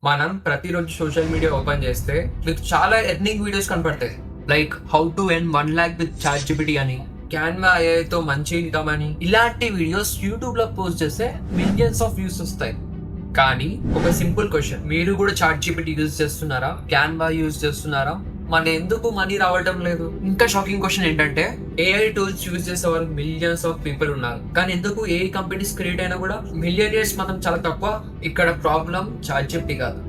మనం ప్రతిరోజు social media open చేస్తే మీకు చాలా ఎర్నింగ్ వీడియోస్ కనపడతాయి. Like how to earn 1 lakh with chat GPT అని, క్యాన్వా ఏఐతో మంచి ఇన్కమ్ అని, ఇలాంటి వీడియోస్ యూట్యూబ్ లో పోస్ట్ చేస్తే మిలియన్స్ ఆఫ్ వ్యూస్ వస్తాయి. కానీ ఒక సింపుల్ క్వశ్చన్, మీరు కూడా చాట్ జీపీటీ యూజ్ చేస్తున్నారా? క్యాన్వా యూజ్ చేస్తున్నారా? మన ఎందుకు మనీ రావడం లేదు? ఇంకా షాకింగ్ క్వశ్చన్ ఏంటంటే, ఏఐ టూల్స్ యూజ్ చేసే వాళ్ళు మిలియన్స్ ఆఫ్ పీపుల్ ఉన్నారు, కానీ ఎందుకు ఏఐ కంపెనీస్ క్రియేట్ అయినా కూడా మిలియనియర్స్ మాత్రం చాలా తక్కువ? ఇక్కడ ప్రాబ్లం చాట్ జీపీటీ కాదు,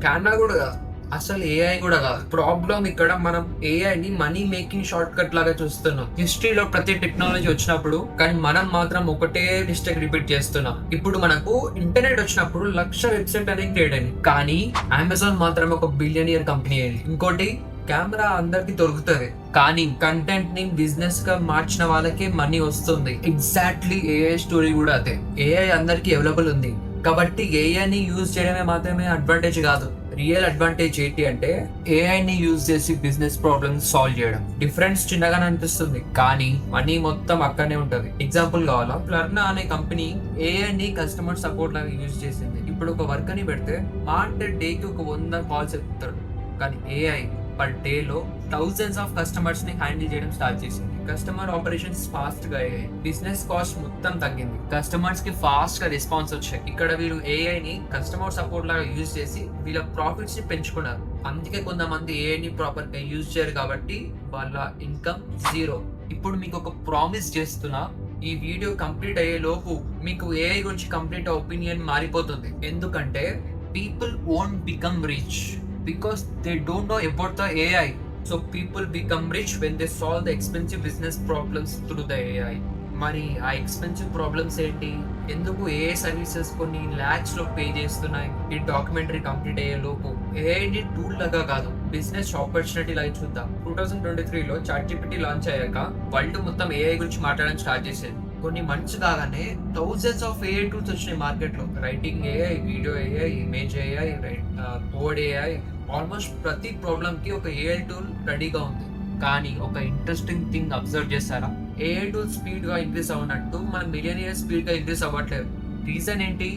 క్యాన్వా కూడా కాదు, అసలు ఏఐ కూడా కాదు. ప్రాబ్లం ఇక్కడ మనం ఏఐని మనీ మేకింగ్ షార్ట్ కట్ లాగా చూస్తున్నాం. హిస్టరీలో ప్రతి టెక్నాలజీ వచ్చినప్పుడు కానీ మనం మాత్రం ఒకటే మిస్టేక్ రిపీట్ చేస్తున్నాం. ఇప్పుడు మనకు ఇంటర్నెట్ వచ్చినప్పుడు 1,00,000 వెబ్సైట్ అనేది క్రియేట్ అయింది, కానీ అమెజాన్ మాత్రం ఒక బిలియనియర్ కంపెనీ అయింది. ఇంకోటి, కెమెరా అందరికి దొరుకుతుంది, కానీ కంటెంట్ ని బిజినెస్ గా మార్చిన వాళ్ళకే మనీ వస్తుంది. ఎగ్జాక్ట్లీ ఏఐ స్టోరీ కూడా అదే. ఏఐ అందరికి అవైలబుల్ ఉంది కాబట్టి ఏఐని యూజ్ చేయడమే మాత్రమే అడ్వాంటేజ్ కాదు. రియల్ అడ్వాంటేజ్ ఏంటి అంటే, ఏఐని యూజ్ చేసి బిజినెస్ ప్రాబ్లమ్స్ సాల్వ్ చేయడం. డిఫరెన్స్ చిన్నగానే అనిపిస్తుంది, కానీ మనీ మొత్తం అక్కడనే ఉంటది. ఎగ్జాంపుల్ కావాలా? ఫ్లర్నా అనే కంపెనీ ఏఐని కస్టమర్ సపోర్ట్ లాగా యూజ్ చేసింది. ఇప్పుడు ఒక వర్క్ అని పెడితే మా అంటే డేకి ఒక 100 కాల్స్ చెప్తాడు, కానీ ఏఐ పర్ డే లో థౌజండ్స్ ఆఫ్ కస్టమర్స్ ని హ్యాండిల్ చేయడం స్టార్ట్ చేసింది. కస్టమర్ ఆపరేషన్స్ ఫాస్ట్ గా అయ్యాయి, బిజినెస్ కాస్ట్ మొత్తం తగ్గింది, కస్టమర్స్ కి ఫాస్ట్ గా రెస్పాన్స్ వచ్చాయి. ఇక్కడ వీళ్ళు ఏఐ ని కస్టమర్ సపోర్ట్ లాగా యూజ్ చేసి వీళ్ళ ప్రాఫిట్స్ ని పెంచుకున్నారు. అందుకే కొంతమంది ఏఐ ని ప్రాపర్ గా యూజ్ చేయరు కాబట్టి వాళ్ళ ఇన్కమ్ జీరో. ఇప్పుడు మీకు ఒక ప్రామిస్ చేస్తున్నా, ఈ వీడియో కంప్లీట్ అయ్యే లోపు మీకు ఏఐ గురించి కంప్లీట్ ఒపీనియన్ మారిపోతుంది. ఎందుకంటే people won't become rich because they don't know about the AI. So people become rich when they solve the expensive business problems through the AI. మరి ఆ ఎక్స్పెన్సివ్ ప్రాబ్లమ్స్ ఏంటి? ఎందుకు ఏఐ సర్వీసెస్ కొన్ని లాక్స్ లో pay చేస్తున్నాయి? ఈ డాక్యుమెంటరీ కంప్లీట్ అయ్యే లోపు ఏఐని టూల్ లాగా కాదు, బిజినెస్ ఆపర్చునిటీ లాగా చూద్దాం. 2023లో చాట్ జీపీటీ లాంచ్ అయ్యాక వరల్డ్ మొత్తం ఏఐ గురించి మాట్లాడడం స్టార్ట్ చేసేది. కొన్ని మంత్స్ కాగానే థౌజండ్స్ ఆఫ్ ఏఐ టూల్స్ వచ్చినాయి మార్కెట్ లో. Writing AI, video AI, image AI, code AI, almost ప్రతి ప్రాబ్లమ్ కి ఒక ఏఐ టూల్ రెడీగా ఉంది. కానీ ఒక ఇంట్రెస్టింగ్ థింగ్ అబ్జర్వ్ చేస్తారా? ఏఐ టూల్ స్పీడ్ గా ఇంక్రీస్ అవ్వనట్టు మన మిలియనియర్ స్పీడ్ గా ఇంక్రీస్ అవ్వట్లేదు. రీజన్ ఏంటి?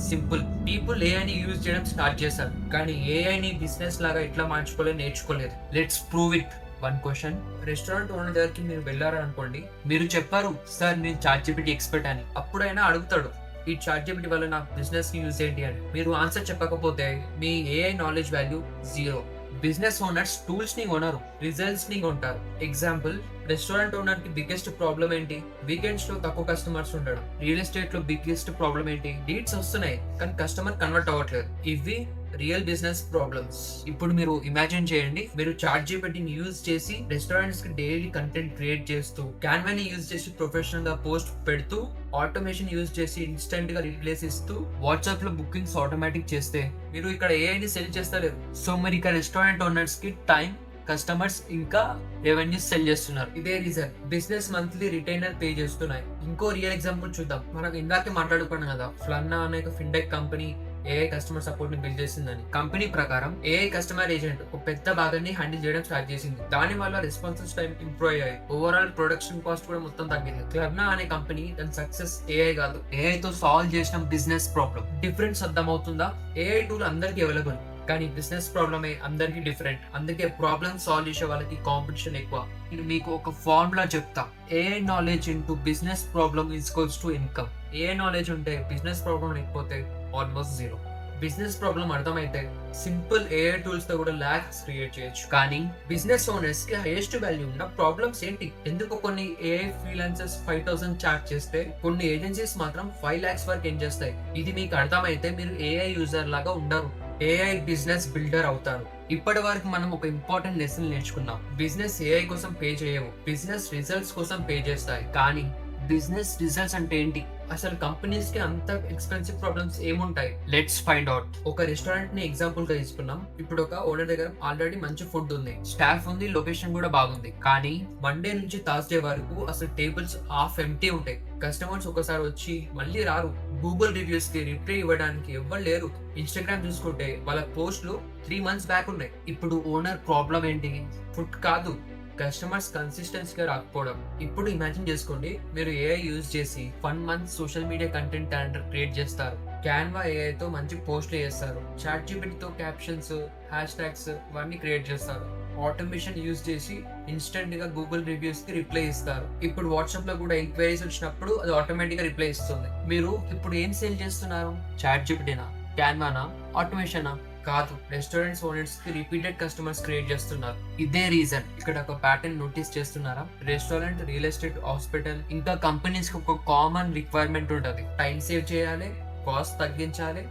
సింపుల్, పీపుల్ ఏఐని యూజ్ చేయడం స్టార్ట్ చేశారు, కానీ ఏఐని బిజినెస్ లాగా ఎట్లా మార్చుకోలేదు నేర్చుకోలేదు. Let's prove it. One question, restaurant owner దగ్గరికి మీరు వెళ్ళారు అనుకోండి, మీరు చెప్పారు సార్ నేను చాట్ జీపీటీ ఎక్స్పర్ట్ అని. అప్పుడైనా అడుగుతాడు, ఈ చాట్ జీపీటీ వల్ల నా బిజినెస్ కి యూజ్ ఏంటి అని. మీరు ఆన్సర్ చెప్పకపోతే మీ AI knowledge value zero. Business owners tools ని కొనరు, రిజల్ట్స్ ని కొంటారు. ఎగ్జాంపుల్, రెస్టారెంట్ ఓనర్ కి బిగ్గెస్ట్ ప్రాబ్లం ఏంటి? వీకెండ్స్ లో తక్కువ కస్టమర్స్ ఉండడం. రియల్ ఎస్టేట్ లో బిగ్గెస్ట్ ప్రాబ్లం ఏంటి? లీడ్స్ వస్తున్నాయి కానీ కస్టమర్ కన్వర్ట్ అవ్వట్లేదు. ఇవి రియల్ బిజినెస్ ప్రాబ్లమ్స్. ఇప్పుడు మీరు ఇమాజిన్ చేయండి, మీరు చాట్ జీపీటీని యూజ్ చేసి రెస్టారెంట్స్ కి డైలీ కంటెంట్ క్రియేట్ చేస్తూ, క్యాన్వాని యూజ్ చేసి ప్రొఫెషనల్ గా పోస్ట్ పెడుతూ, ఆటోమేషన్ యూజ్ చేసి ఇన్స్టెంట్ గా రిప్లేస్ ఇస్తూ, వాట్సాప్ లో బుకింగ్స్ ఆటోమేటిక్ చేస్తే మీరు ఇక్కడ ఏఐని సెల్ చేస్తలేరు. సో మరి ఇక్కడ రెస్టారెంట్ ఓనర్స్ కి టైం, కస్టమర్స్ ఇంకా రెవెన్యూ సెల్ చేస్తున్నారు. ఇదే reason business monthly retainer pay చేస్తున్నాయి. ఇంకో రియల్ ఎగ్జాంపుల్ చూద్దాం. మనం ఇందాకే మాట్లాడుకున్నాం కదా, ఫ్లర్నా అనే fintech company AI customer support ని బిల్డ్ చేసిందని. కంపెనీ ప్రకారం ఏఐ కస్టమర్ ఏజెంట్ ఒక పెద్ద భాగాన్ని హ్యాండిల్ చేయడం స్టార్ట్ చేసింది. దాని వల్ల రెస్పాన్సెస్ టైం ఇంప్రూవ్ అయ్యాయి, ఓవరాల్ ప్రొడక్షన్ కాస్ట్ కూడా మొత్తం తగ్గింది. ఫ్లర్నా అనే కంపెనీ దాని సక్సెస్ ఏఐ కాదు, ఏఐ తో సాల్వ్ చేసిన బిజినెస్ ప్రాబ్లం. డిఫరెన్స్ అర్థమవుతుందా? ఏఐ టూల్ అందరికి అవైలబుల్, కానీ బిజినెస్ ప్రాబ్లమే అందరికి డిఫరెంట్. అందుకే ప్రాబ్లమ్ సాల్వ్ చేసే వాళ్ళకి కాంపిటీషన్ ఎక్కువ. నేను మీకు ఒక ఫార్ములా చెప్తా. AI knowledge into business problem equals to income. AI knowledge ఉంటే బిజినెస్ ప్రాబ్లం లేకపోతే ఆల్మోస్ట్ జీరో. బిజినెస్ ప్రాబ్లం అర్థమైతే సింపుల్ ఏఐ టూల్స్ తో కూడా లాక్స్ క్రియేట్ చేయొచ్చు. కానీ బిజినెస్ ఓనర్స్ కి హైయెస్ట్ వాల్యూ ఉన్న ప్రాబ్లమ్స్ ఏంటి? ఎందుకు కొన్ని ఏఐ ఫ్రీలాన్సర్స్ 5,000 చార్జ్ చేస్తే కొన్ని ఏజెన్సీస్ మాత్రం 5 lakhs వరకు ఏం చేస్తాయి? ఇది మీకు అర్థమైతే మీరు ఏఐ యూజర్ లాగా ఉండరు, ఏఐ బిజినెస్ బిల్డర్ అవుతారు. ఇప్పటి వరకు మనం ఒక ఇంపార్టెంట్ లెసన్ నేర్చుకున్నాం. బిజినెస్ ఏఐ కోసం పే చేయవు, బిజినెస్ రిజల్ట్స్ కోసం పే చేస్తాయి. కానీ బిజినెస్ రిజల్ట్స్ అంటే ఏంటి? అసలు కంపెనీస్ కి అంత ఎక్స్పెన్సివ్ ప్రాబ్లమ్స్ ఏముంటాయి? Let's find out. ఒక రెస్టారెంట్ ని ఎగ్జాంపుల్ గా తీసుకున్నాం. ఇప్పుడు ఒక ఓనర్ దగ్గర ఆల్రెడీ మంచి ఫుడ్ ఉంది, స్టాఫ్ ఉంది, లొకేషన్ కూడా బాగుంది. కానీ మండే నుంచి థర్స్డే వరకు అసలు టేబుల్స్ హాఫ్ ఎంటీ ఉంటాయి. కస్టమర్స్ ఒకసారి వచ్చి మళ్ళీ రారు. గూగుల్ రివ్యూస్ కి రిప్లై ఇవ్వడానికి ఎవ్వరు లేరు. ఇన్స్టాగ్రామ్ చూసుకుంటే వాళ్ళ పోస్టులు 3 months బ్యాక్ ఉన్నాయి. ఇప్పుడు ఓనర్ ప్రాబ్లం ఏంటి? ఫుడ్ కాదు, కస్టమర్స్ కన్సిస్టెన్సీ గా రాకపోవడం. ఇప్పుడు ఇమాజిన్ చేసుకోండి, మీరు ఏఐ యూజ్ చేసి 1 month social media content create చేస్తారు. క్యాన్వా ఏఐతో మంచి పోస్ట్లు చేస్తారు. చాట్ జీపీటీతో క్యాప్షన్స్, హ్యాష్ ట్యాగ్స్ ఇవన్నీ క్రియేట్ చేస్తారు. ఆటోమేషన్ యూజ్ చేసి ఇన్స్టెంట్ గా గూగుల్ రివ్యూస్ కి రిప్లై ఇస్తారు. ఇప్పుడు వాట్సాప్ లో కూడా ఎంక్వైరీస్ వచ్చినప్పుడు అది ఆటోమేటిక్ గా రిప్లై ఇస్తుంది. మీరు ఇప్పుడు ఏం సేల్ చేస్తున్నారు? చాట్ జీపీటీనా, క్యాన్వానా, ఆటోమేషనా? కాదు, రెస్టారెంట్స్ ఓనర్స్ కి రిపీటెడ్ కస్టమర్స్ క్రియేట్ చేస్తున్నారు. ఇదే రీజన్. ఇక్కడ ఒక ప్యాటర్న్ నోటీస్ చేస్తున్నారా? రెస్టారెంట్, రియల్ ఎస్టేట్, హాస్పిటల్ ఇంకా కంపెనీస్ కి ఒక కామన్ రిక్వైర్మెంట్ ఉంటుంది. టైం సేవ్ చేయాలి, కాస్ట్ తగ్గించాలి,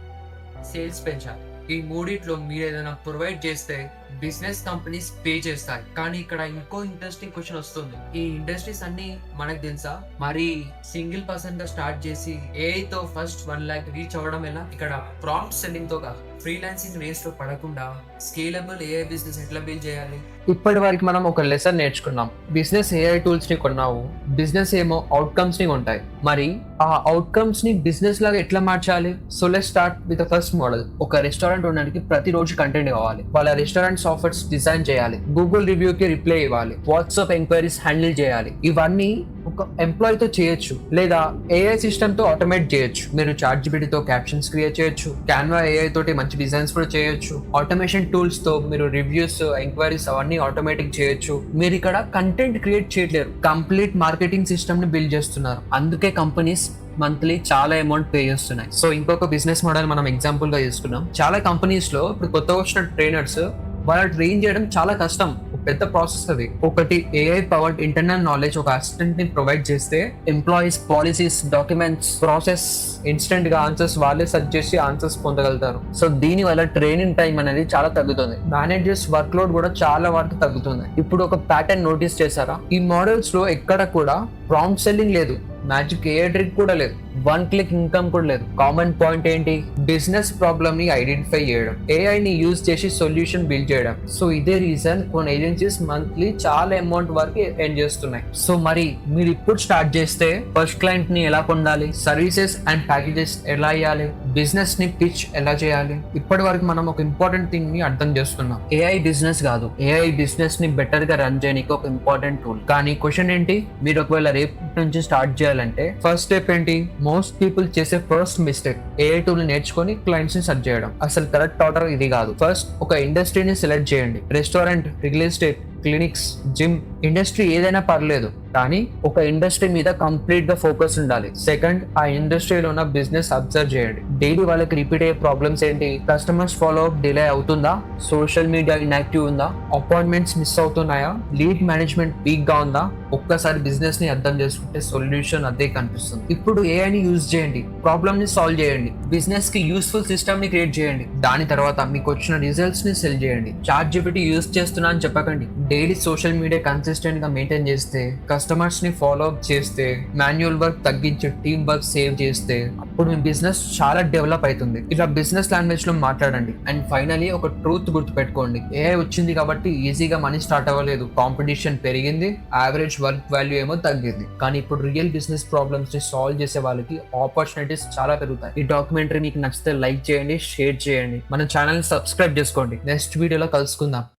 సేల్స్ పెంచాలి. ఈ మూడిట్లో మీరు ఏదైనా ప్రొవైడ్ చేస్తే బిజినెస్ కంపెనీస్ పే చేస్తాయి. కానీ ఇక్కడ ఇంకో ఇంట్రెస్టింగ్ క్వశ్చన్ వస్తుంది. ఈ ఇండస్ట్రీస్ అన్ని మనకు తెలుసా? మరి సింగిల్ పర్సన్ గా స్టార్ట్ చేసి AI తో ఫస్ట్ 1 lakh రీచ్ అవ్వడం ఎలా? ఇక్కడ ప్రాంప్ట్ సెల్లింగ్ తో కాదు, ఫ్రీలాన్సింగ్ రేస్ లో పడకుండా స్కేలబుల్ AI బిజినెస్ ఎట్లా బిల్డ్ చేయాలి? ఇప్పటి వరకు మనం ఒక లెసన్ నేర్చుకున్నాం. బిజినెస్ AI టూల్స్ ని కొన్నావు, బిజినెస్ ఏమో అవుట్కమ్స్ ని ఉంటాయి. మరి ఆ అవుట్కమ్స్ ని బిజినెస్ లాగా ఎట్లా మార్చాలి? So let's start with the first model. ఒక రెస్టారెంట్ ఉండడానికి ప్రతిరోజు కంటెంట్ కావాలి. వాళ్ళ రెస్టారెంట్స్ ఆఫర్స్ డిజైన్ చేయాలి, గూగుల్ రివ్యూ కి రిప్లై ఇవ్వాలి, వాట్సాప్ ఎంక్వైరీస్ హ్యాండిల్ చేయాలి. ఇవన్నీ ఒక ఎంప్లాయ్ తో చేయొచ్చు, లేదా AI సిస్టమ్ తో ఆటోమేట్ చేయొచ్చు. మీరు చాట్ జీపీటీతో క్యాప్షన్స్ క్రియేట్ చేయొచ్చు, క్యాన్వా AI తోటి మంచి డిజైన్స్ కూడా చేయొచ్చు. ఆటోమేషన్ టూల్స్ తో మీరు రివ్యూస్, ఎంక్వైరీస్ అవన్నీ ఆటోమేటిక్ చేయొచ్చు. మీరు ఇక్కడ కంటెంట్ క్రియేట్ చేయట్లేరు, కంప్లీట్ మార్కెటింగ్ సిస్టమ్ ని బిల్డ్ చేస్తున్నారు. అందుకే కంపెనీస్ మంత్లీ చాలా అమౌంట్ పే చేస్తున్నాయి. సో ఇంకొక బిజినెస్ మోడల్ మనం ఎగ్జాంపుల్ గా తీసుకున్నాం. చాలా కంపెనీస్ లో ఇప్పుడు కొత్తగా వచ్చిన ట్రైనర్స్, వాళ్ళు ట్రైన్ చేయడం చాలా కష్టం, పెద్ద ప్రాసెస్ అది. ఒకటి AI పవర్డ్ ఇంటర్నల్ నాలెడ్జ్ ఒక అసిస్టెంట్ ని ప్రొవైడ్ చేస్తే employees, policies, documents, process instant గా ఆన్సర్స్ వాళ్ళే సెర్చ్ చేసి ఆన్సర్స్ పొందగలుగుతారు. సో దీని వల్ల ట్రైనింగ్ టైం అనేది చాలా తగ్గుతుంది. మేనేజర్స్ వర్క్ లోడ్ కూడా చాలా వరకు తగ్గుతుంది. ఇప్పుడు ఒక ప్యాటర్న్ నోటీస్ చేశారా? ఈ మోడల్స్ లో ఎక్కడ కూడా ప్రాంప్ట్ సెల్లింగ్ లేదు, మ్యాజిక్ AI ట్రిక్ కూడా లేదు, 1 click ఇన్కమ్ కూడా లేదు. కామన్ పాయింట్ ఏంటి? బిజినెస్ ప్రాబ్లమ్ ని ఐడెంటిఫై చేయడం, AI ని యూజ్ చేసి సొల్యూషన్ బిల్డ్ చేయడం. సో ఇదే రీజన్ కొన్ని ఏజెన్సీస్ మంత్లీ చాలా అమౌంట్ వరకు ఎర్న్ చేస్తున్నాయి. సో మరి మీరు ఇప్పుడు స్టార్ట్ చేస్తే ఫస్ట్ క్లయింట్ ని ఎలా పొందాలి? సర్వీసెస్ అండ్ ప్యాకేజెస్ ఎలా ఇవ్వాలి? బిజినెస్ ని పిచ్ ఎలా చేయాలి? ఇప్పటి వరకు మనం ఒక ఇంపార్టెంట్ థింగ్ ని అర్థం చేస్తున్నాం. AI బిజినెస్ కాదు, AI బిజినెస్ ని బెటర్ గా రన్ చేయడానికి ఒక ఇంపార్టెంట్ టూల్. కానీ క్వశ్చన్ ఏంటి? మీరు ఒకవేళ రేపు నుంచి స్టార్ట్ చేయాలంటే ఫస్ట్ స్టెప్ ఏంటి? మోస్ట్ పీపుల్ చేసే ఫస్ట్ మిస్టేక్ AI టూల్ నేర్చుకొని క్లయింట్స్ ని సెర్చ్ చేయడం. అసలు కరెక్ట్ ఆర్డర్ ఇది కాదు. ఫస్ట్ ఒక ఇండస్ట్రీని సెలెక్ట్ చేయండి. Restaurant, real estate, clinics, gym, industry ఏదైనా పర్లేదు, కానీ ఒక ఇండస్ట్రీ మీద కంప్లీట్ గా ఫోకస్ ఉండాలి. సెకండ్, ఆ ఇండస్ట్రీలో ఉన్న బిజినెస్ అబ్జర్వ్ చేయండి. డైలీ వాళ్ళకి రిపీట్ అయ్యే ప్రాబ్లమ్స్ ఏంటి? కస్టమర్స్ ఫాలో అప్ డిలే అవుతుందా? సోషల్ మీడియా ఇన్యాక్టివ్ ఉందా? అపాయింట్మెంట్స్ మిస్ అవుతున్నాయా? లీడ్ మేనేజ్మెంట్ వీక్ గా ఉందా? ఒక్కసారి బిజినెస్ ని అర్థం చేసుకుంటే సొల్యూషన్ అదే కనిపిస్తుంది. ఇప్పుడు AI ని యూజ్ చేయండి, ప్రాబ్లమ్ ని సాల్వ్ చేయండి, బిజినెస్ కి యూస్ఫుల్ సిస్టమ్ ని క్రియేట్ చేయండి. దాని తర్వాత మీకు వచ్చిన రిజల్ట్స్ ని సెల్ చేయండి. చాట్ జీపీటీ యూజ్ చేస్తున్నా అని చెప్పకండి. డైలీ సోషల్ మీడియా కన్సిస్టెంట్ గా మెయింటైన్ చేస్తే, కస్టమర్స్ ని ఫాలో అప్ చేస్తే, మాన్యువల్ వర్క్ తగ్గించి టీమ్ వర్క్ సేవ్ చేస్తే, అప్పుడు మీ బిజినెస్ చాలా డెవలప్ అవుతుంది. ఇలా బిజినెస్ లాంగ్వేజ్ లో మాట్లాడండి. అండ్ ఫైనలీ ఒక ట్రూత్ గుర్తుపెట్టుకోండి. AI వచ్చింది కాబట్టి ఈజీగా మనీ స్టార్ట్ అవ్వలేదు. కాంపిటీషన్ పెరిగింది, యావరేజ్ వర్క్ వాల్యూ ఏమో తగ్గింది. కానీ ఇప్పుడు రియల్ బిజినెస్ ప్రాబ్లమ్స్ ని సాల్వ్ చేసే వాళ్ళకి ఆపర్చునిటీస్ చాలా పెరుగుతాయి. ఈ డాక్యుమెంటరీ మీకు నచ్చితే లైక్ చేయండి, షేర్ చేయండి, మన ఛానల్ ని సబ్స్క్రైబ్ చేసుకోండి. నెక్స్ట్ వీడియోలో కలుసుకుందాం.